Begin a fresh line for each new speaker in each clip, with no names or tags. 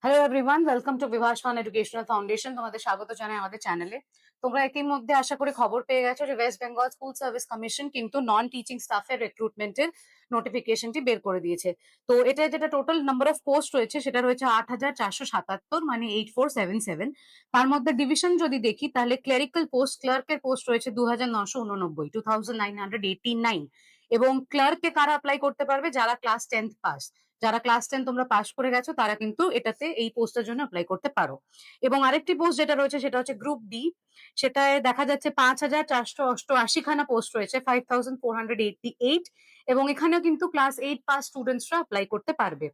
Hello everyone, welcome to Bibhas fun educational foundation. তোমাদের স্বাগত জানাই আমাদের চ্যানেলে। তোমরা ইতিমধ্যে আশা করি খবর পেয়ে গেছো যে West Bengal school service commission কিন্তু নন টিচিং স্টাফের রিক্রুটমেন্টের নোটিফিকেশনটি বের করে দিয়েছে। তো এটা যেটা টোটাল নাম্বার অফ পোস্ট রয়েছে সেটা রয়েছে 8,477, মানে 8477। তার মধ্যে ডিভিশন যদি দেখি তাহলে ক্লেরিক্যাল পোস্ট, ক্লার্কের পোস্ট রয়েছে 2,989, 2,989। এবং ক্লার্কে কারা অ্যাপ্লাই করতে পারবে? যারা ক্লাস 10th পাস। যারা ক্লাস 10 তোমরা পাস করে গেছো তারা কিন্তু এটাতে এই পোস্টের জন্য অ্যাপ্লাই করতে পারো। এবং আরেকটি পোস্ট যেটা রয়েছে সেটা হচ্ছে গ্রুপ ডি। সেটায় দেখা যাচ্ছে 5,488 খানা পোস্ট রয়েছে, 5,488। এবং এখানেও কিন্তু ক্লাস 8 পাস স্টুডেন্টসরা অ্যাপ্লাই করতে পারবে।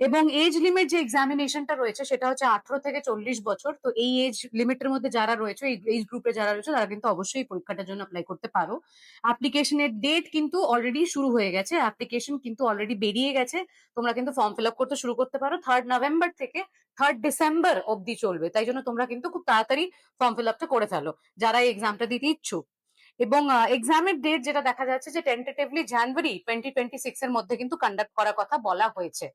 এবং এজ লিমিট যে এক্সামিনেশনটা রয়েছে সেটা হচ্ছে 18 থেকে 40 বছর। তো এই এজ লিমিটের মধ্যে যারা রয়েছে, এই এজ গ্রুপে যারা রয়েছে তারা কিন্তু অবশ্যই এই পরীক্ষাটার জন্য অ্যাপ্লাই করতে পারো। অ্যাপ্লিকেশনের ডেট কিন্তু অলরেডি শুরু হয়ে গেছে, অ্যাপ্লিকেশন কিন্তু অলরেডি বেরিয়ে গেছে। তোমরা কিন্তু ফর্ম ফিল আপ করতে শুরু করতে পারো। 3rd নভেম্বর থেকে 3rd ডিসেম্বর অব্দি চলবে, তাই জন্য তোমরা কিন্তু খুব তাড়াতাড়ি ফর্ম ফিল আপটা করে ফেলো যারা এই এক্সামটা দিতে ইচ্ছুক। এবং এক্সামের ডেট যেটা দেখা যাচ্ছে যে টেন্টেটিভলি জানুয়ারি 2026 এর মধ্যে কিন্তু কন্ডাক্ট করার কথা বলা হয়েছে।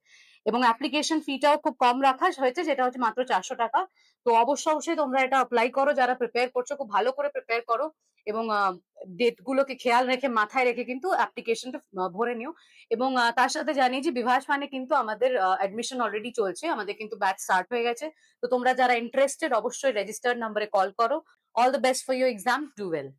এবং অ্যাপ্লিকেশন ফিটাও খুব কম রাখা হয়েছে, যেটা হচ্ছে মাত্র 400 টাকা। তো অবশ্যই তোমরা এটা অ্যাপ্লাই করো, যারা প্রিপেয়ার করছো খুব ভালো করে প্রিপেয়ার করো। এবং ডেট গুলোকে খেয়াল রেখে মাথায় রেখে কিন্তু অ্যাপ্লিকেশনটা ভরে নিও। এবং তার সাথে জানিয়ে যে বিভাস মানে কিন্তু আমাদের অ্যাডমিশন অলরেডি চলছে, আমাদের কিন্তু ব্যাচ স্টার্ট হয়ে গেছে। তো তোমরা যারা ইন্টারেস্টেড অবশ্যই রেজিস্টার্ড নাম্বারে কল করো। All the best for your exam, do well.